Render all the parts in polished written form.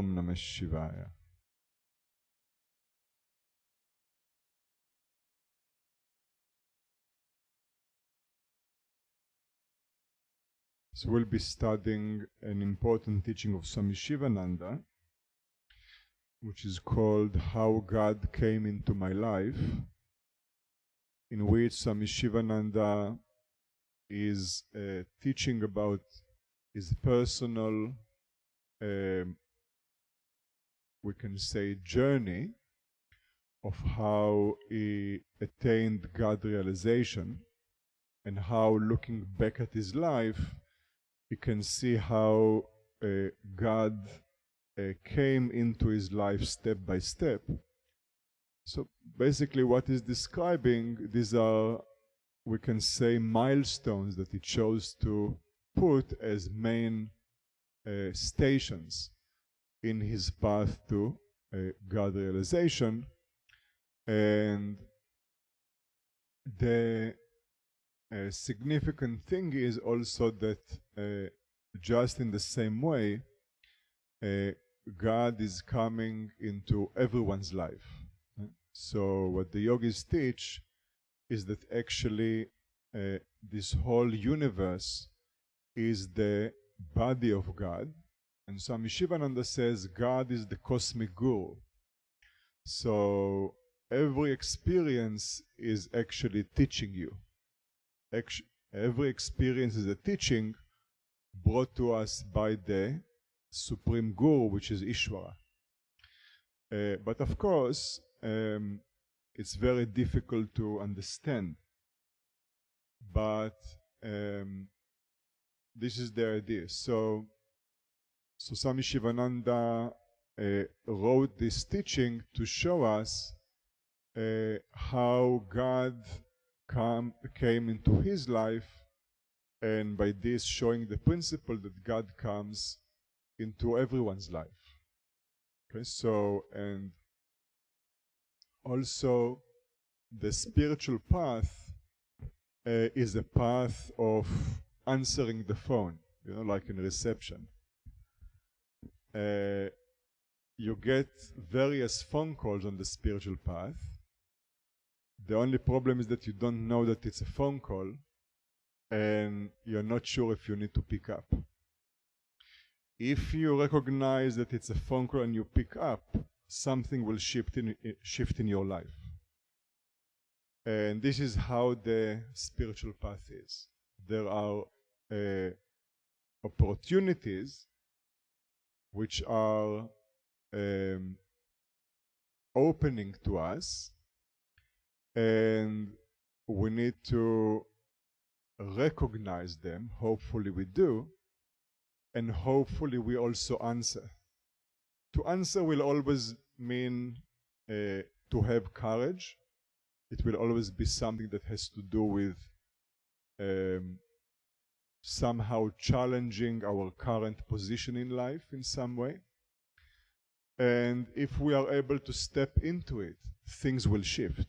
Om Namah Shivaya. So we'll be studying an important teaching of Swami Sivananda, which is called How God Came into My Life, in which Swami Sivananda is teaching about his personal, we can say, journey of how he attained God realization, and how, looking back at his life, you can see how God came into his life step by step. So basically what he's describing, these are, we can say, milestones that he chose to put as main stations in his path to God realization. And the significant thing is also that just in the same way, God is coming into everyone's life. So what the yogis teach is that actually this whole universe is the body of God, and Swami Sivananda says God is the cosmic guru. So every experience is actually teaching you. Every experience is a teaching brought to us by the Supreme Guru, which is Ishvara. But of course, it's very difficult to understand. But this is the idea. So Swami Sivananda wrote this teaching to show us how God came into his life, and by this showing the principle that God comes into everyone's life. Okay, so, and also the spiritual path is a path of answering the phone, you know, like in reception. You get various phone calls on the spiritual path. The only problem is that you don't know that it's a phone call, and you're not sure if you need to pick up. If you recognize that it's a phone call and you pick up, something will shift in your life. And this is how the spiritual path is. There are opportunities which are opening to us, and we need to recognize them. Hopefully we do, and hopefully we also answer. To answer will always mean to have courage. It will always be something that has to do with somehow challenging our current position in life in some way. And if we are able to step into it, things will shift.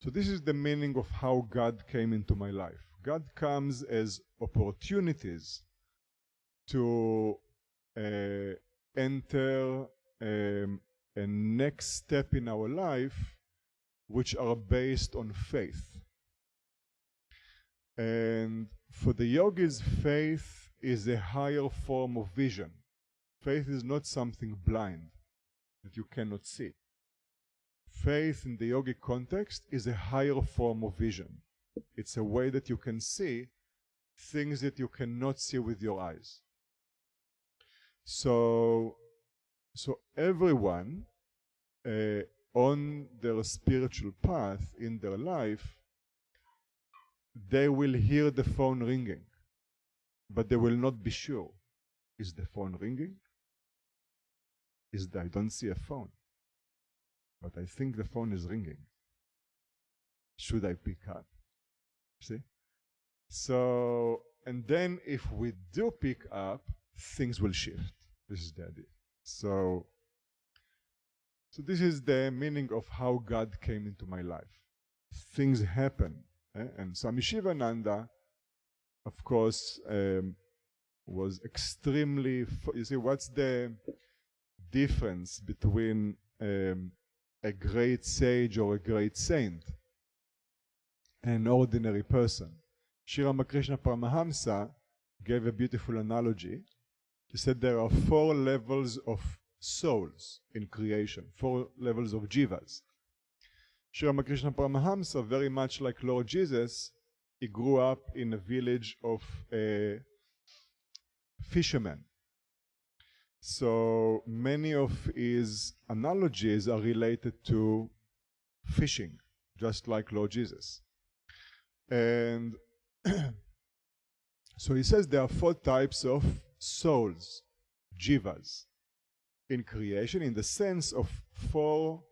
So this is the meaning of how God came into my life. God comes as opportunities to enter a next step in our life, which are based on faith. And for the yogis, faith is a higher form of vision. Faith is not something blind that you cannot see. Faith in the yogic context is a higher form of vision. It's a way that you can see things that you cannot see with your eyes. So everyone on their spiritual path in their life, they will hear the phone ringing, but they will not be sure. Is the phone ringing? I don't see a phone, but I think the phone is ringing. Should I pick up? See? So, and then if we do pick up, things will shift. This is the idea. So this is the meaning of how God came into my life. Things happen. And Swami Sivananda, of course, was extremely, you see, what's the difference between a great sage or a great saint and an ordinary person. Sri Ramakrishna Paramahamsa gave a beautiful analogy. He said there are 4 levels of souls in creation, 4 levels of jivas. Sri Ramakrishna Paramahamsa, very much like Lord Jesus, he grew up in a village of fishermen. So many of his analogies are related to fishing, just like Lord Jesus. And so he says there are 4 types of souls, jivas, in creation, in the sense of 4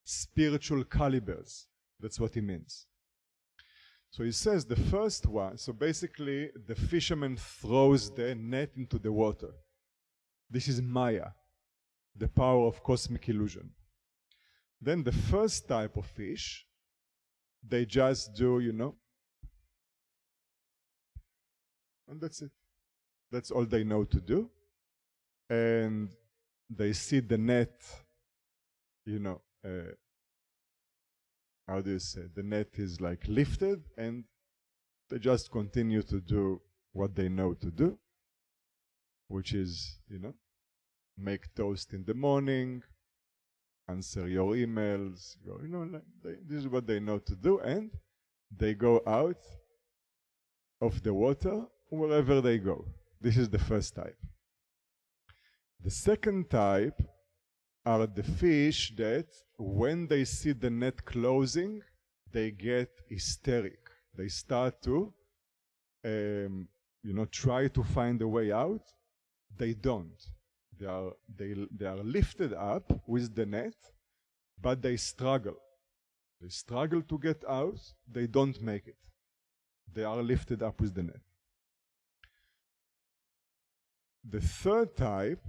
spiritual calibers. That's what he means. So he says the first one, so basically the fisherman throws the net into the water. This is Maya, the power of cosmic illusion. Then the first type of fish, they just do, and that's it. That's all they know to do. And they see the net, how do you say, the net is like lifted, and they just continue to do what they know to do, which is, make toast in the morning, answer your emails, this is what they know to do, and they go out of the water wherever they go. This is the first type. The second type are the fish that when they see the net closing, they get hysteric. They start to, try to find a way out. They don't. They are lifted up with the net, but they struggle. They struggle to get out. They don't make it. They are lifted up with the net. The third type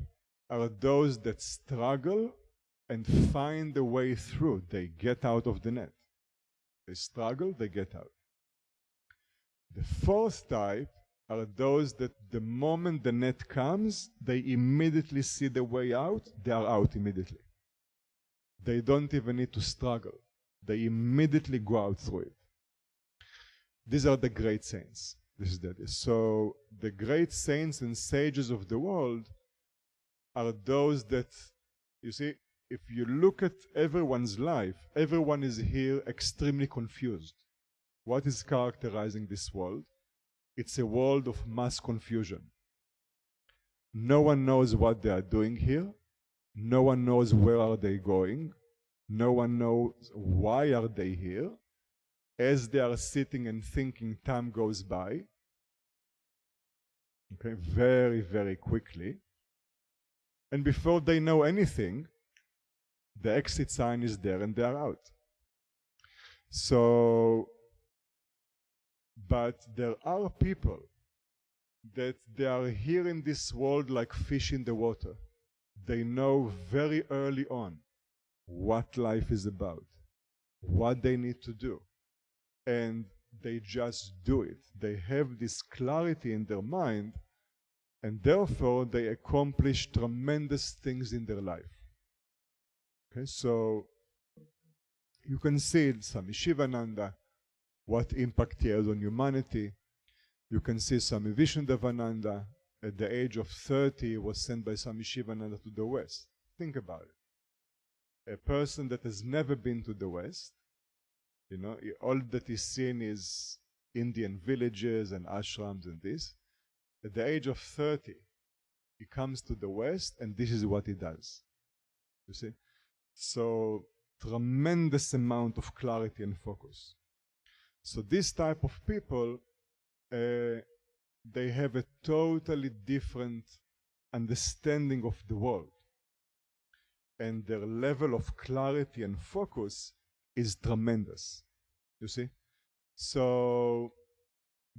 are those that struggle and find a way through. They get out of the net. They struggle, they get out. The fourth type are those that the moment the net comes, they immediately see the way out, they are out immediately. They don't even need to struggle. They immediately go out through it. These are the great saints. This is the idea. So the great saints and sages of the world are those that, you see, if you look at everyone's life, everyone is here extremely confused. What is characterizing this world? It's a world of mass confusion. No one knows what they are doing here. No one knows where are they going. No one knows why are they here. As they are sitting and thinking, time goes by. Okay, very, very quickly. And before they know anything, the exit sign is there and they are out. So, but there are people that they are here in this world like fish in the water. They know very early on what life is about, what they need to do, and they just do it. They have this clarity in their mind, and therefore they accomplish tremendous things in their life. Okay, so you can see Swami Sivananda, what impact he has on humanity. You can see Swami Vishnudevananda, at the age of 30, was sent by Swami Sivananda to the West. Think about it. A person that has never been to the West, all that is seen is Indian villages and ashrams and this. At the age of 30, he comes to the West, and this is what he does. You see? So, tremendous amount of clarity and focus. So this type of people, they have a totally different understanding of the world. And their level of clarity and focus is tremendous. You see? So,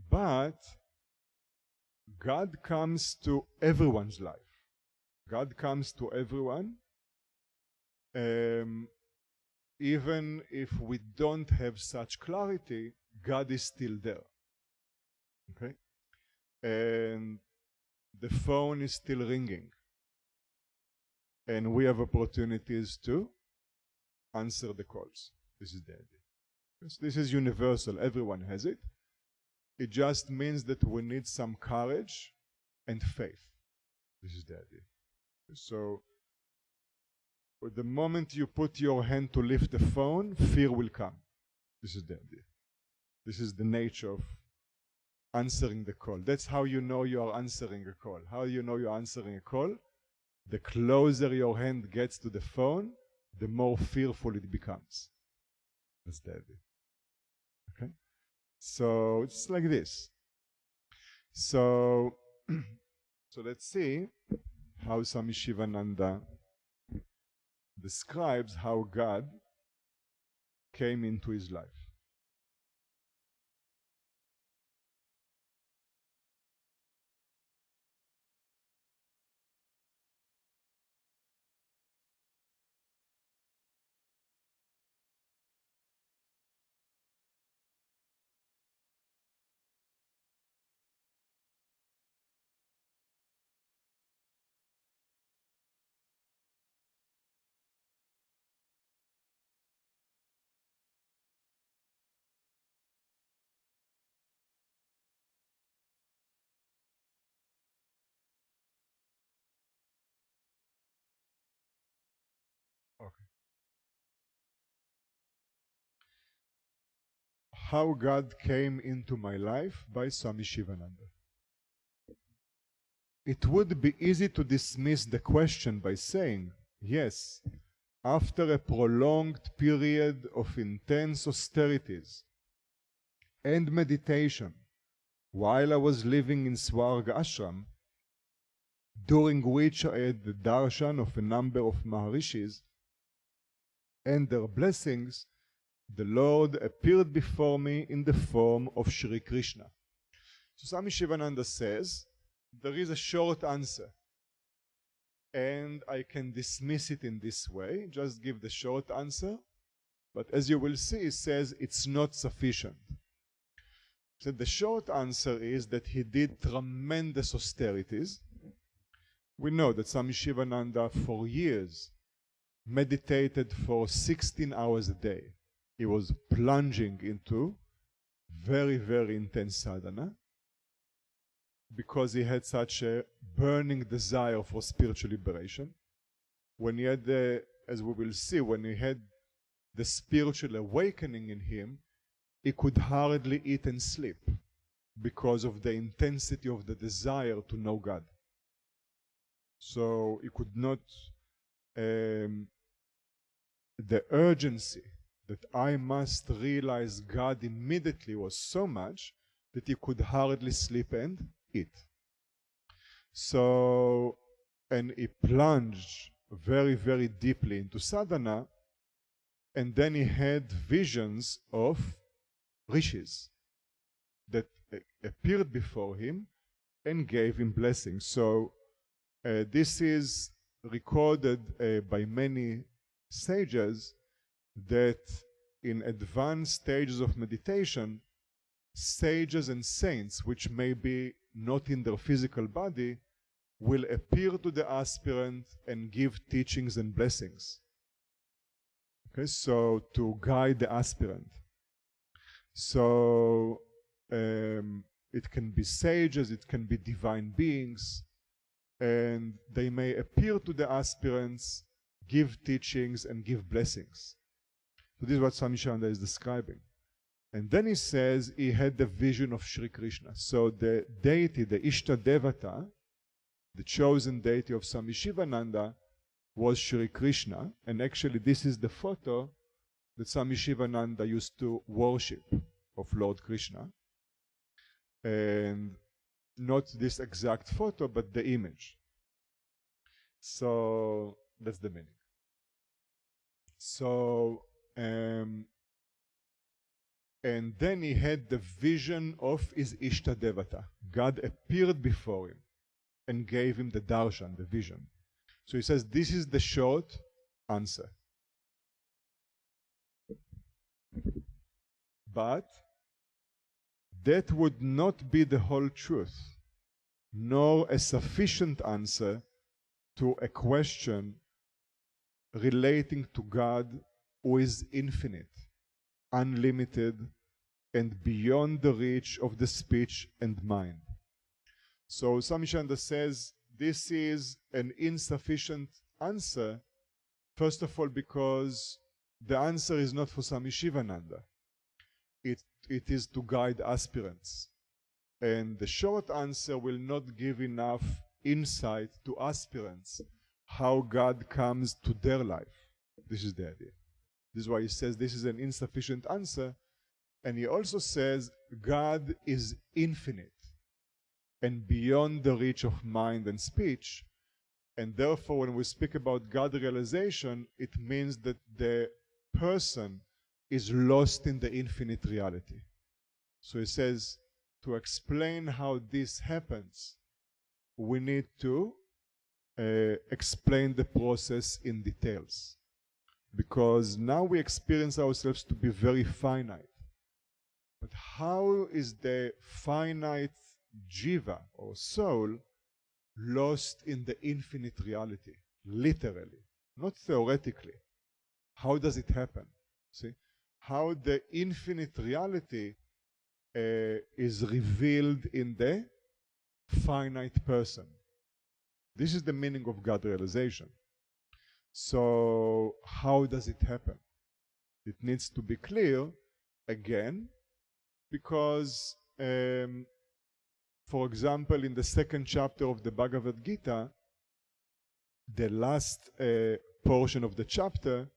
but God comes to everyone's life. God comes to everyone. Even if we don't have such clarity, God is still there. Okay? And the phone is still ringing. and we have opportunities to answer the calls. This is the idea. This is universal. Everyone has it. It just means that we need some courage and faith. This is the idea. So, the moment you put your hand to lift the phone, fear will come. This is the idea. This is the nature of answering the call. That's how you know you are answering a call. How do you know you're answering a call? The closer your hand gets to the phone, the more fearful it becomes. That's the idea. Okay? So it's like this. So, so let's see how Swami Sivananda describes how God came into his life. Okay. How God came into my life by Swami Sivananda. It would be easy to dismiss the question by saying, yes, after a prolonged period of intense austerities and meditation, while I was living in Swarga Ashram, during which I had the darshan of a number of Maharishis and their blessings, the Lord appeared before me in the form of Shri Krishna. So Swami Sivananda says, there is a short answer, and I can dismiss it in this way, just give the short answer, but as you will see, he says it's not sufficient. So the short answer is that he did tremendous austerities. We know that Swami Sivananda for years meditated for 16 hours a day. He was plunging into very, very intense sadhana because he had such a burning desire for spiritual liberation. When he had as we will see, when he had the spiritual awakening in him, he could hardly eat and sleep because of the intensity of the desire to know God. So he could not, the urgency that I must realize God immediately was so much that he could hardly sleep and eat. So, and he plunged very, very deeply into sadhana, and then he had visions of rishis that appeared before him and gave him blessings. So this is recorded by many sages that in advanced stages of meditation, sages and saints, which may be not in their physical body, will appear to the aspirant and give teachings and blessings. Okay, so to guide the aspirant. So it can be sages, it can be divine beings, and they may appear to the aspirants, give teachings and give blessings. So this is what Swami Sivananda is describing. And then he says he had the vision of Shri Krishna. So the deity, the Ishta Devata, the chosen deity of Swami Sivananda, was Shri Krishna. And actually this is the photo that Swami Sivananda used to worship of Lord Krishna. And not this exact photo, but the image. So that's the meaning. So and then he had the vision of his Ishta Devata. God appeared before him and gave him the darshan, the vision. So he says, this is the short answer. But that would not be the whole truth, nor a sufficient answer to a question relating to God who is infinite, unlimited, and beyond the reach of the speech and mind. So Swami Sivananda says this is an insufficient answer, first of all because the answer is not for Swami Sivananda. It is to guide aspirants. And the short answer will not give enough insight to aspirants how God comes to their life. This is the idea. This is why he says this is an insufficient answer. And he also says God is infinite and beyond the reach of mind and speech. And therefore, when we speak about God realization, it means that the person is lost in the infinite reality. So he says, to explain how this happens, we need to explain the process in details. Because now we experience ourselves to be very finite. But how is the finite jiva or soul lost in the infinite reality? Literally, not theoretically. How does it happen? See? How the infinite reality is revealed in the finite person. This is the meaning of God realization. So how does it happen? It needs to be clear again, because for example, in the second chapter of the Bhagavad Gita, the last portion of the chapter,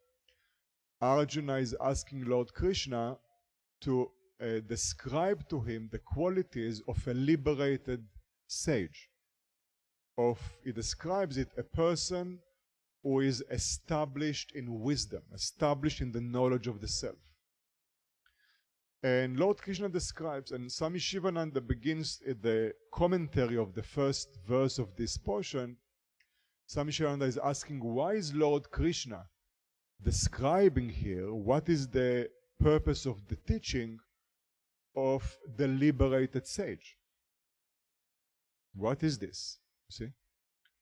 Arjuna is asking Lord Krishna to describe to him the qualities of a liberated sage. He describes it a person who is established in wisdom, established in the knowledge of the self. And Lord Krishna describes, and Swami Sivananda begins the commentary of the first verse of this portion. Swami Sivananda is asking, why is Lord Krishna describing here what is the purpose of the teaching of the liberated sage? What is this? See?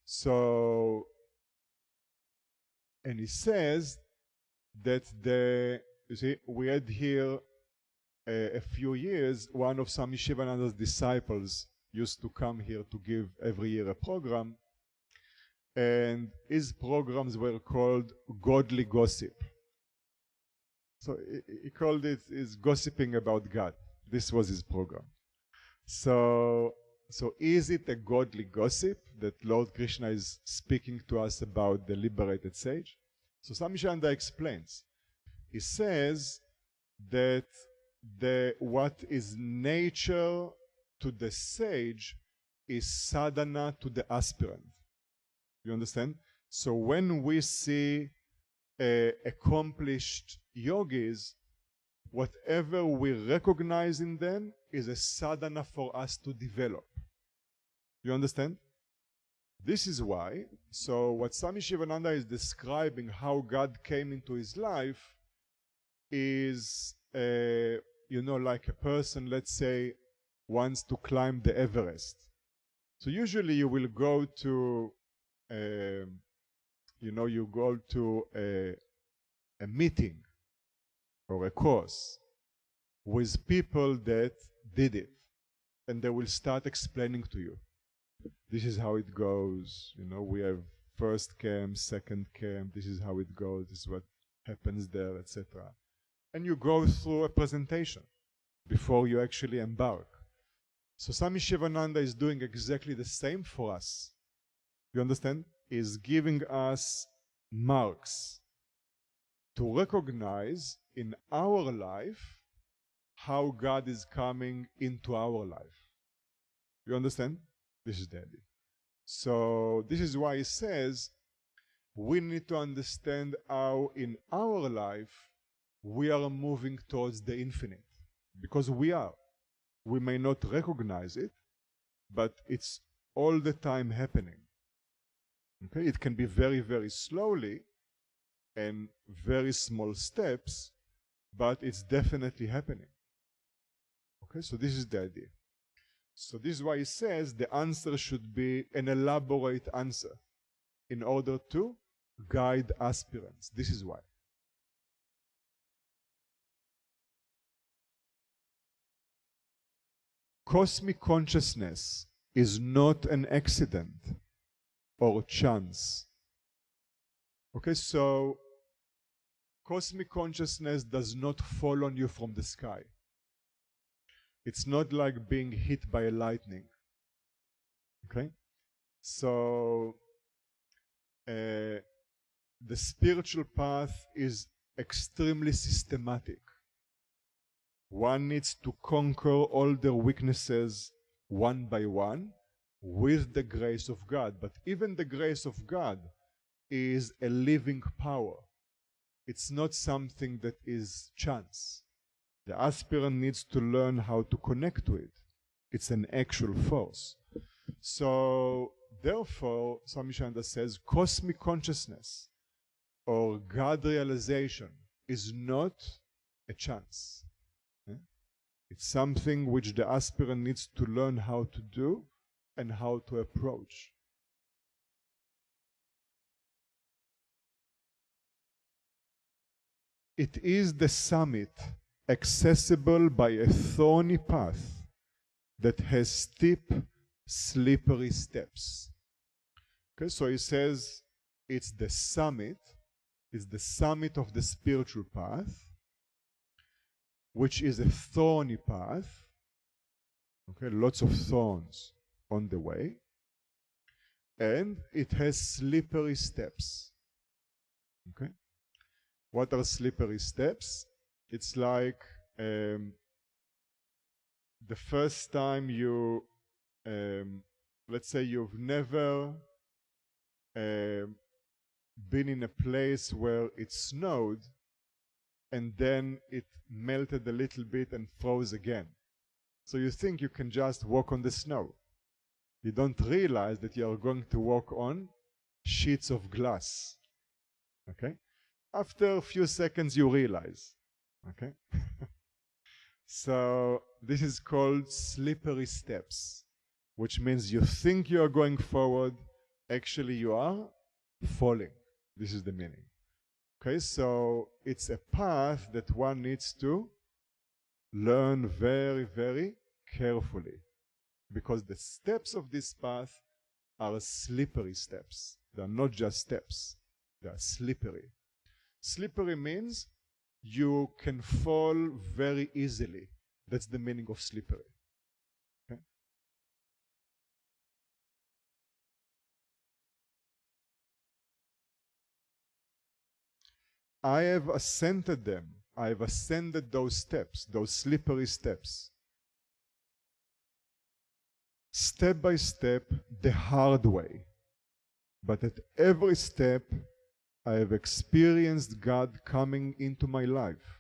So, and he says that you see, we had here a few years, one of Swami Sivananda's disciples used to come here to give every year a program, and his programs were called Godly Gossip. So he called it is gossiping about God. This was his program. So is it a godly gossip that Lord Krishna is speaking to us about the liberated sage? So Swami Sivananda explains. He says that what is nature to the sage is sadhana to the aspirant. You understand? So when we see accomplished yogis, whatever we recognize in them is a sadhana for us to develop. You understand? This is why, so what Swami Sivananda is describing how God came into his life is, like a person, let's say, wants to climb the Everest. So usually you will go to, you go to a meeting or a course with people that did it, and they will start explaining to you. This is how it goes. We have first camp, second camp. This is how it goes. This is what happens there, etc. And you go through a presentation before you actually embark. So Swami Sivananda is doing exactly the same for us. You understand? Is giving us marks to recognize in our life how God is coming into our life. You understand? This is the idea. So this is why he says we need to understand how in our life we are moving towards the infinite. Because we are. We may not recognize it, but it's all the time happening. Okay? It can be very, very slowly and very small steps, but it's definitely happening. Okay? So this is the idea. So this is why he says the answer should be an elaborate answer in order to guide aspirants. This is why. Cosmic consciousness is not an accident or chance. Okay, so cosmic consciousness does not fall on you from the sky. It's not like being hit by a lightning. Okay, so the spiritual path is extremely systematic. One needs to conquer all their weaknesses one by one with the grace of God. But even the grace of God is a living power. It's not something that is chance. The aspirant needs to learn how to connect to it. It's an actual force. So, therefore, Swami Sivananda says, cosmic consciousness or God realization is not a chance. It's something which the aspirant needs to learn how to do and how to approach. It is the summit accessible by a thorny path that has steep, slippery steps. Okay, so he says it's the summit of the spiritual path, which is a thorny path. Okay, lots of thorns on the way, and it has slippery steps. Okay, what are slippery steps? It's like the first time you, let's say you've never been in a place where it snowed and then it melted a little bit and froze again. So you think you can just walk on the snow. You don't realize that you are going to walk on sheets of glass. Okay? After a few seconds you realize. Okay? So this is called slippery steps, which means you think you are going forward, actually you are falling. This is the meaning. Okay, so it's a path that one needs to learn very, very carefully, because the steps of this path are slippery steps. They are not just steps, they are slippery. Slippery means you can fall very easily. That's the meaning of slippery. Okay? I have ascended them. I have ascended those steps, those slippery steps. Step by step, the hard way. But at every step, I have experienced God coming into my life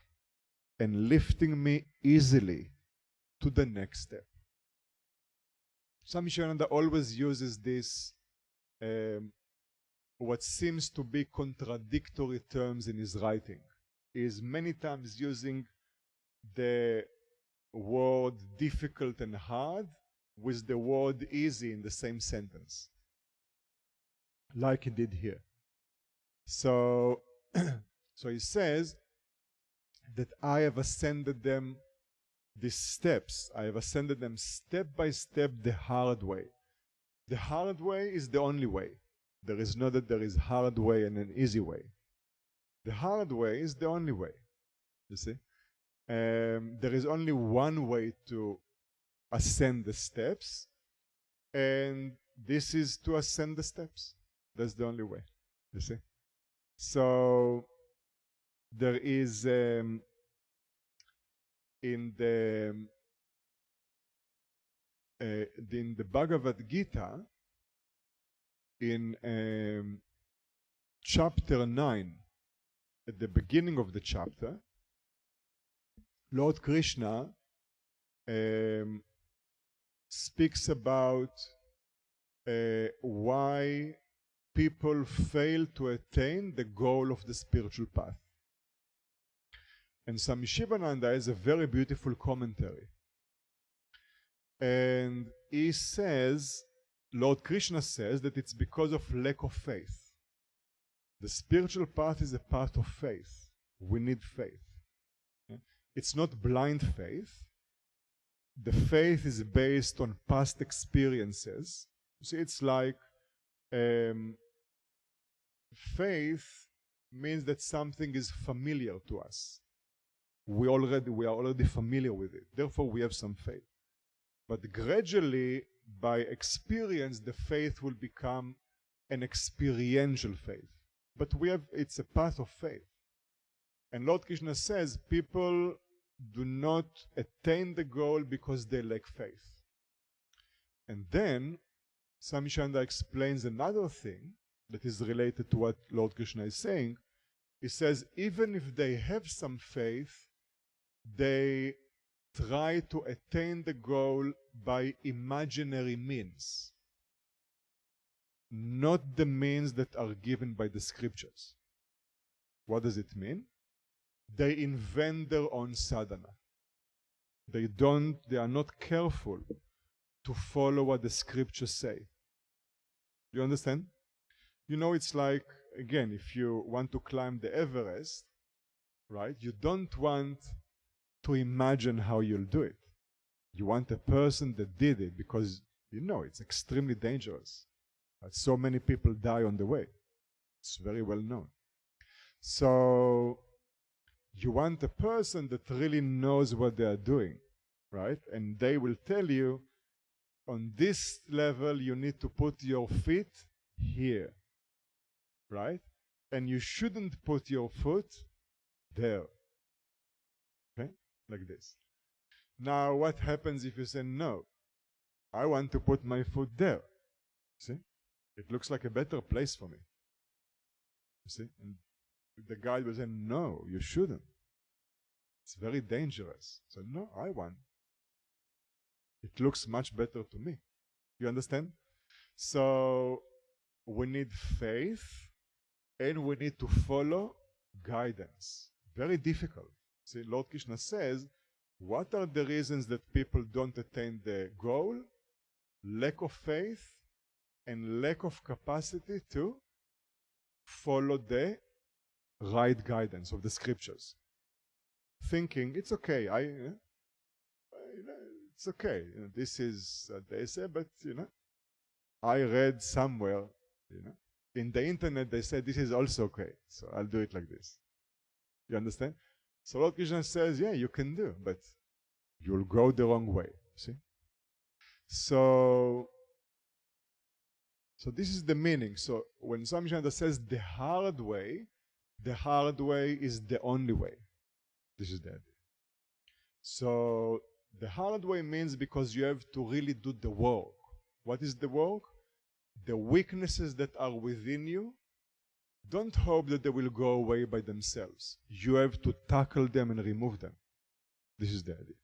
and lifting me easily to the next step. Swami Sivananda always uses this what seems to be contradictory terms in his writing. He is many times using the word difficult and hard with the word easy in the same sentence, like he did here. So, so he says that I have ascended them, these steps, I have ascended them step by step the hard way. The hard way is the only way. There is not that there is hard way and an easy way. The hard way is the only way, you see. There is only one way to ascend the steps, and this is to ascend the steps. That's the only way, you see. So there is in the Bhagavad Gita, in chapter 9, at the beginning of the chapter, Lord Krishna speaks about why people fail to attain the goal of the spiritual path. And Swami Sivananda has a very beautiful commentary. And he says, Lord Krishna says that it's because of lack of faith. The spiritual path is a path of faith. We need faith. It's not blind faith. The faith is based on past experiences. You see, it's like faith means that something is familiar to us. We are already familiar with it. Therefore, we have some faith. But gradually, by experience, the faith will become an experiential faith. But it's a path of faith. And Lord Krishna says people do not attain the goal because they lack faith. And then Swami Sivananda explains another thing that is related to what Lord Krishna is saying. He says even if they have some faith, they try to attain the goal by imaginary means, not the means that are given by the scriptures. What does it mean? They invent their own sadhana. They are not careful to follow what the scriptures say. You understand? You know, it's like, again, if you want to climb the Everest, right, you don't want to imagine how you'll do it. You want a person that did it because you know it's extremely dangerous. So many people die on the way. It's very well known. So you want a person that really knows what they are doing, right? And they will tell you, on this level, you need to put your feet here, right? And you shouldn't put your foot there, okay? Like this. Now, what happens if you say, no, I want to put my foot there? See? It looks like a better place for me. You see? And the guide will say, no, you shouldn't. It's very dangerous. So, no, I want. It looks much better to me. You understand? So, we need faith and we need to follow guidance. Very difficult. See, Lord Krishna says, what are the reasons that people don't attain the goal? Lack of faith and lack of capacity to follow the right guidance of the scriptures. Thinking, it's okay, it's okay. You know, this is they say, but I read somewhere, in the internet they said this is also okay, so I'll do it like this. You understand? So Lord Krishna says, yeah, you can do, but you'll go the wrong way. See? So this is the meaning. So when Swami Sivananda says the hard way is the only way. This is the idea. So the hard way means because you have to really do the work. What is the work? The weaknesses that are within you, don't hope that they will go away by themselves. You have to tackle them and remove them. This is the idea.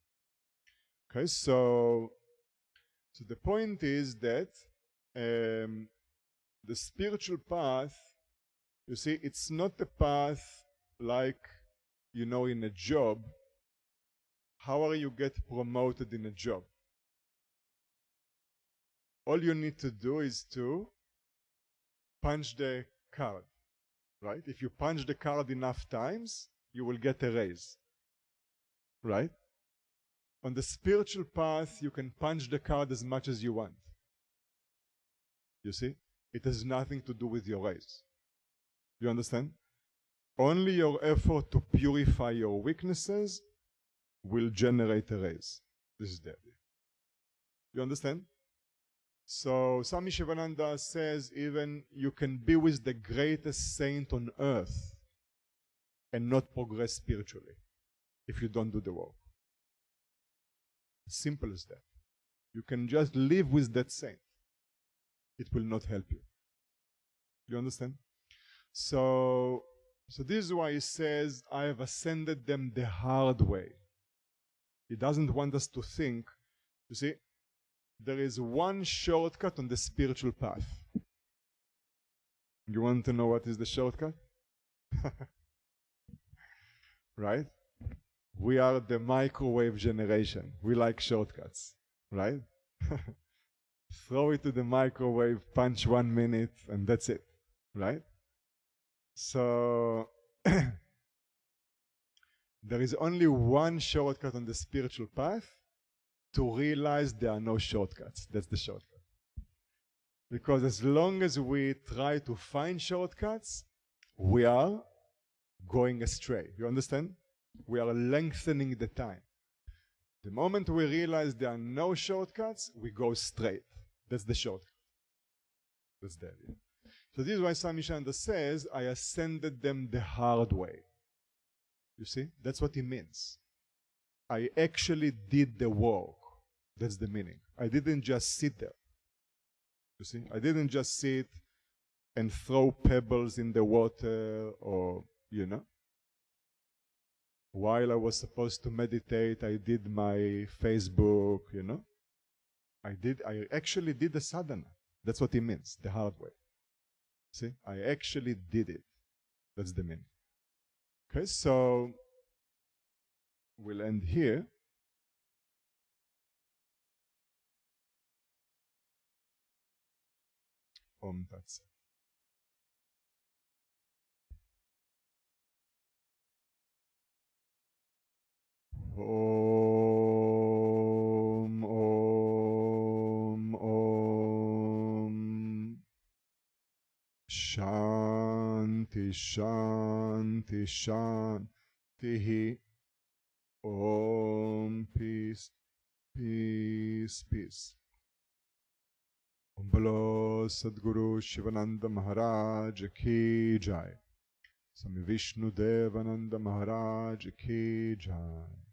Okay, so the point is that the spiritual path, you see, it's not a path like, in a job. How are you get promoted in a job? All you need to do is to punch the card, right? If you punch the card enough times, you will get a raise, right? On the spiritual path, you can punch the card as much as you want. You see? It has nothing to do with your raise. You understand? Only your effort to purify your weaknesses will generate a raise. This is the idea. You understand? So Swami Sivananda says even you can be with the greatest saint on earth and not progress spiritually if you don't do the work. Simple as that. You can just live with that saint. It will not help you. You understand? So this is why he says, I have ascended them the hard way. He doesn't want us to think, you see, there is one shortcut on the spiritual path. You want to know what is the shortcut? Right? We are the microwave generation. We like shortcuts, right? Throw it to the microwave, punch 1 minute, and that's it, right? So there is only one shortcut on the spiritual path, to realize there are no shortcuts. That's the shortcut. Because as long as we try to find shortcuts, we are going astray. You understand? We are lengthening the time. The moment we realize there are no shortcuts, we go straight. That's the shortcut. That's the idea. So this is why Swami Sivananda says, I ascended them the hard way. You see? That's what he means. I actually did the work. That's the meaning. I didn't just sit there. You see? I didn't just sit and throw pebbles in the water, or, you know. While I was supposed to meditate, I did my Facebook, you know. I actually did the sadhana. That's what he means, the hard way. See? I actually did it. That's the meaning. Okay, so we'll end here. Om Tat Sat. Om, Om, Om. Shanti, Shanti, Shanti. Om, peace, peace, peace. Om Bolo Sadguru Sivananda Maharaj Ki Jai. Swami Vishnu Devananda Maharaj Ki Jai.